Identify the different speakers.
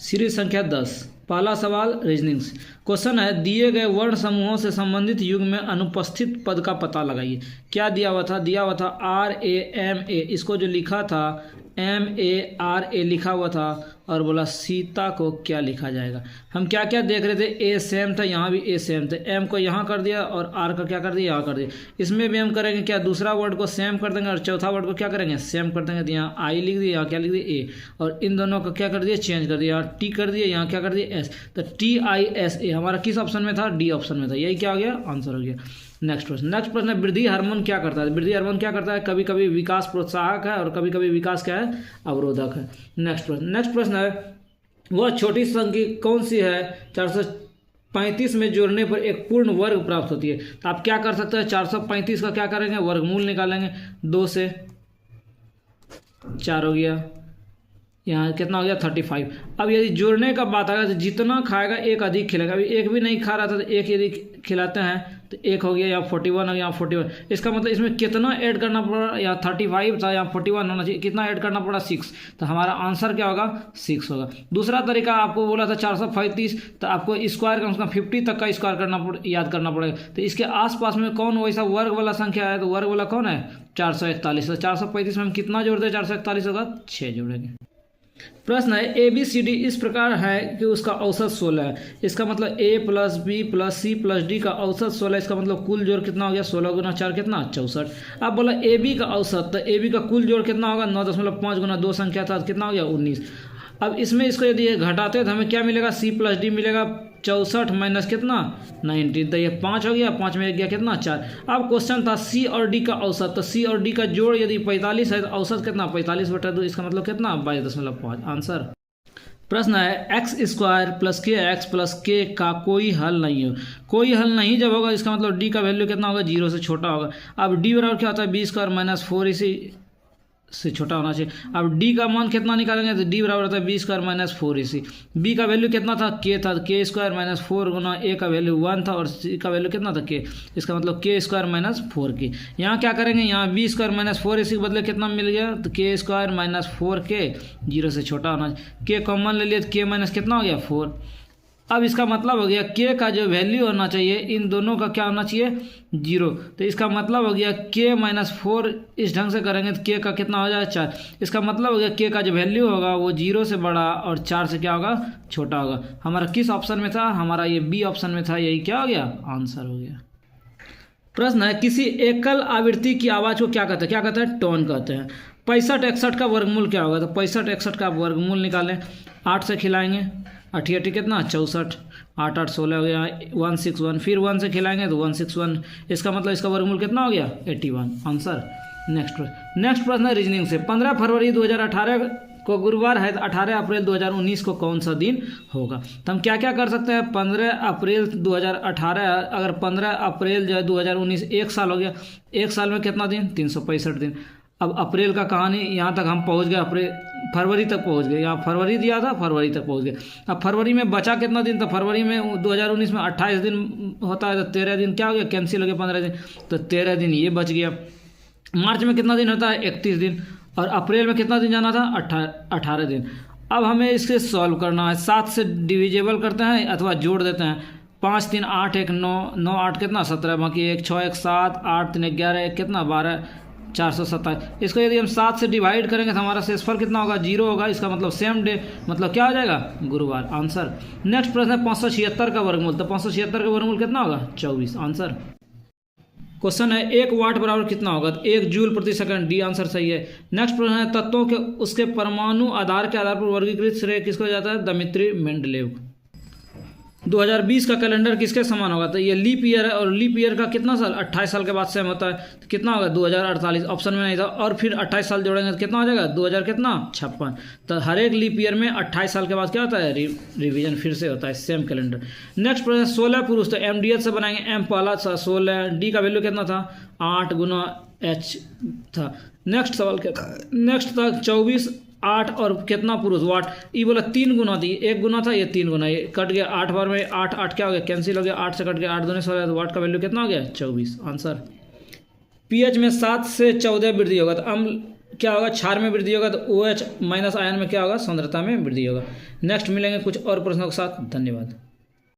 Speaker 1: Series संख्या 10। पहला सवाल रीजनिंग्स। क्वेश्चन है दिए गए वर्ण समूहों से संबंधित युग में अनुपस्थित पद का पता लगाइए। क्या दिया हुआ था? दिया हुआ था RAMA, इसको जो लिखा था MARA लिखा हुआ था, और बोला सीता को क्या लिखा जाएगा। हम क्या क्या देख रहे थे, ए सेम था, यहाँ भी ए सेम थे, एम को यहाँ कर दिया और आर का क्या कर दिया, यहाँ कर दिया। इसमें भी हम करेंगे क्या, दूसरा वर्ड को सेम कर देंगे और चौथा वर्ड को क्या करेंगे, सेम कर देंगे। तो यहाँ आई लिख दिया, यहाँ क्या लिख दिया ए, और इन दोनों को क्या कर दिया, चेंज कर दिया, यहाँ टी कर दिया, यहाँ क्या कर दिया एस। तो TISA हमारा किस ऑप्शन में था, डी ऑप्शन में था। यही क्या हो गया, आंसर हो गया। नेक्स्ट प्रश्न है वृद्धि हार्मोन क्या करता है। वृद्धि हार्मोन क्या करता है, कभी कभी विकास प्रोत्साहक है और कभी कभी विकास क्या है, अवरोधक है। नेक्स्ट प्रश्न है वह छोटी संख्या कौन सी है 435 में जोड़ने पर एक पूर्ण वर्ग प्राप्त होती है। तो आप क्या कर सकते हैं, 435 का क्या करेंगे, वर्गमूल निकालेंगे। 2 से 4 हो गया, यहाँ कितना हो गया 35। अब यदि जोड़ने का बात आएगा तो जितना खाएगा एक अधिक खिलाएगा। अभी एक भी नहीं खा रहा था तो एक यदि खिलाते हैं तो एक हो गया, यहाँ 41 हो गया, यहाँ 41। इसका मतलब इसमें कितना ऐड करना पड़ा, यहाँ 35 था, यहाँ 41 होना चाहिए, कितना ऐड करना पड़ा 6। तो हमारा आंसर क्या होगा, 6 होगा। दूसरा तरीका आपको बोला था 435, तो आपको स्क्वायर कम से कम 50 तक का स्क्वायर याद करना पड़ेगा। तो इसके आसपास में कौन वैसा वर्ग वाला संख्या है, तो वर्ग वाला कौन है, 441। तो 435 में हम कितना जोड़ दें, 441 होगा 6 जोड़ेंगे। प्रश्न है ABCD इस प्रकार है कि उसका औसत 16 है। इसका मतलब A + B + C + D का औसत 16। इसका मतलब कुल जोड़ कितना हो गया, 16 × 4 कितना, 64। अब बोला AB का औसत, तो AB का कुल जोड़ कितना होगा, 9.5 गुना 2 संख्या था, कितना हो गया 19। अब इसमें इसको यदि घटाते हैं तो हमें क्या मिलेगा, C + D मिलेगा 64 माइनस कितना 19। तो ये 5 हो गया, 5 में गया कितना 4। अब क्वेश्चन था C और D का औसत, तो C और D का जोड़ यदि 45 है तो औसत कितना 45/2, इसका मतलब कितना 22.5 आंसर। प्रश्न है x² + kx + k का कोई हल नहीं हो। कोई हल नहीं जब होगा इसका मतलब D का वैल्यू कितना होगा, 0 से छोटा होगा। अब D बराबर क्या होता है, B² - 4 इसी से छोटा होना चाहिए। अब D का मान कितना निकालेंगे, तो D बराबर होता है B² - 4 इसी। B का वैल्यू कितना था, K था, K² - 4 गुना A का वैल्यू 1 था और C का वैल्यू कितना था K। इसका मतलब K² - 4K। यहाँ क्या करेंगे, यहाँ B² - 4 इसी के बदले कितना मिल गया, तो K² - 4K 0 से छोटा होना चाहिए। K कॉमन ले लिया तो K माइनस कितना हो गया 4। अब इसका मतलब हो गया K का जो वैल्यू होना चाहिए इन दोनों का क्या होना चाहिए 0। तो इसका मतलब हो गया K - 4 इस ढंग से करेंगे तो K का कितना हो जाएगा 4। इसका मतलब हो गया K का जो वैल्यू होगा वो 0 से बड़ा और 4 से क्या होगा, छोटा होगा। हमारा किस ऑप्शन में था, हमारा ये B ऑप्शन में था। यही क्या हो गया, आंसर हो गया। प्रश्न है किसी एकल आवृत्ति की आवाज़ को क्या कहते हैं। क्या कहते हैं, टोन कहते हैं। 65-61 का वर्गमूल क्या होगा, तो 65-61 का वर्गमूल निकालें। 8 से खिलाएंगे, 8 कितना 64, 8 8 16 हो गया 161। फिर 1 से खिलाएंगे तो 161। इसका मतलब इसका वर्गमूल कितना हो गया 81 आंसर। नेक्स्ट प्रश्न है रीजनिंग से। 15 फरवरी 2018 को गुरुवार है तो 18 अप्रैल 2019 को कौन सा दिन होगा। तो हम क्या क्या कर सकते हैं, 15 अप्रैल 2018, अगर 15 अप्रैल जो है 2019 एक साल हो गया। एक साल में कितना दिन, 365 दिन। अब अप्रैल का कहानी यहाँ तक हम पहुँच गए, फरवरी तक पहुँच गए। यहाँ फरवरी दिया था, फरवरी तक पहुँच गए। अब फरवरी में बचा कितना दिन, तो फरवरी में 2019 में 28 दिन होता है, तो 13 दिन क्या हो गया, कैंसिल हो गया 15 दिन, तो 13 दिन ये बच गया। मार्च में कितना दिन होता है, 31 दिन। और अप्रैल में कितना दिन जाना था, 18 दिन। अब हमें इसके सॉल्व करना है। 7 से डिविजेबल करते हैं अथवा जोड़ देते हैं। 5 3 8 1 9 9 8 कितना 17, बाकी 1 6 1 7 8 3 11 1 कितना 12 427। इसको यदि हम 7 से डिवाइड करेंगे तो हमारा शेषफल कितना होगा, 0 होगा। इसका मतलब सेम डे, मतलब क्या हो जाएगा, गुरुवार आंसर। नेक्स्ट प्रश्न है 576 का वर्गमूल। तो 576 का वर्गमूल कितना होगा, 24 आंसर। क्वेश्चन है 1 वाट बराबर कितना होगा, तो 1 जूल प्रति सेकंड, डी आंसर सही है। नेक्स्ट प्रश्न है तत्वों के उसके परमाणु आधार के आधार पर वर्गीकृत श्रेय किसको जाता है, दमित्री मेंडलेव। 2020 का कैलेंडर किसके समान होगा, तो ये लीप ईयर है और लीप ईयर का कितना साल, 28 साल के बाद सेम होता है, तो कितना होगा 2048। ऑप्शन में नहीं था, और फिर 28 साल जोड़ेंगे तो कितना हो जाएगा 2000 कितना 56। तो हर एक लीप ईयर में 28 साल के बाद क्या होता है, रिवीजन फिर से होता है, सेम कैलेंडर। नेक्स्ट प्रश्न 16 पुरुष, तो MDH से बनाएंगे। M पहला 16, D का वैल्यू कितना था 8 गुना H था। नेक्स्ट सवाल क्या था, नेक्स्ट था 24 8 और कितना पुरुष वाट। ये बोला 3 गुना थी, 1 गुना था, ये 3 गुना, ये कट गया 8 बार में 8 8 क्या हो गया, कैंसिल हो गया। 8 से कट गया 8 दूनी 16, तो वाट का वैल्यू कितना हो गया 24 आंसर। pH में 7 से 14 वृद्धि होगा, तो अम्ल क्या होगा, क्षार में वृद्धि होगा, तो OH माइनस आयन में क्या होगा, सांद्रता में वृद्धि होगा। नेक्स्ट मिलेंगे कुछ और प्रश्नों के साथ। धन्यवाद।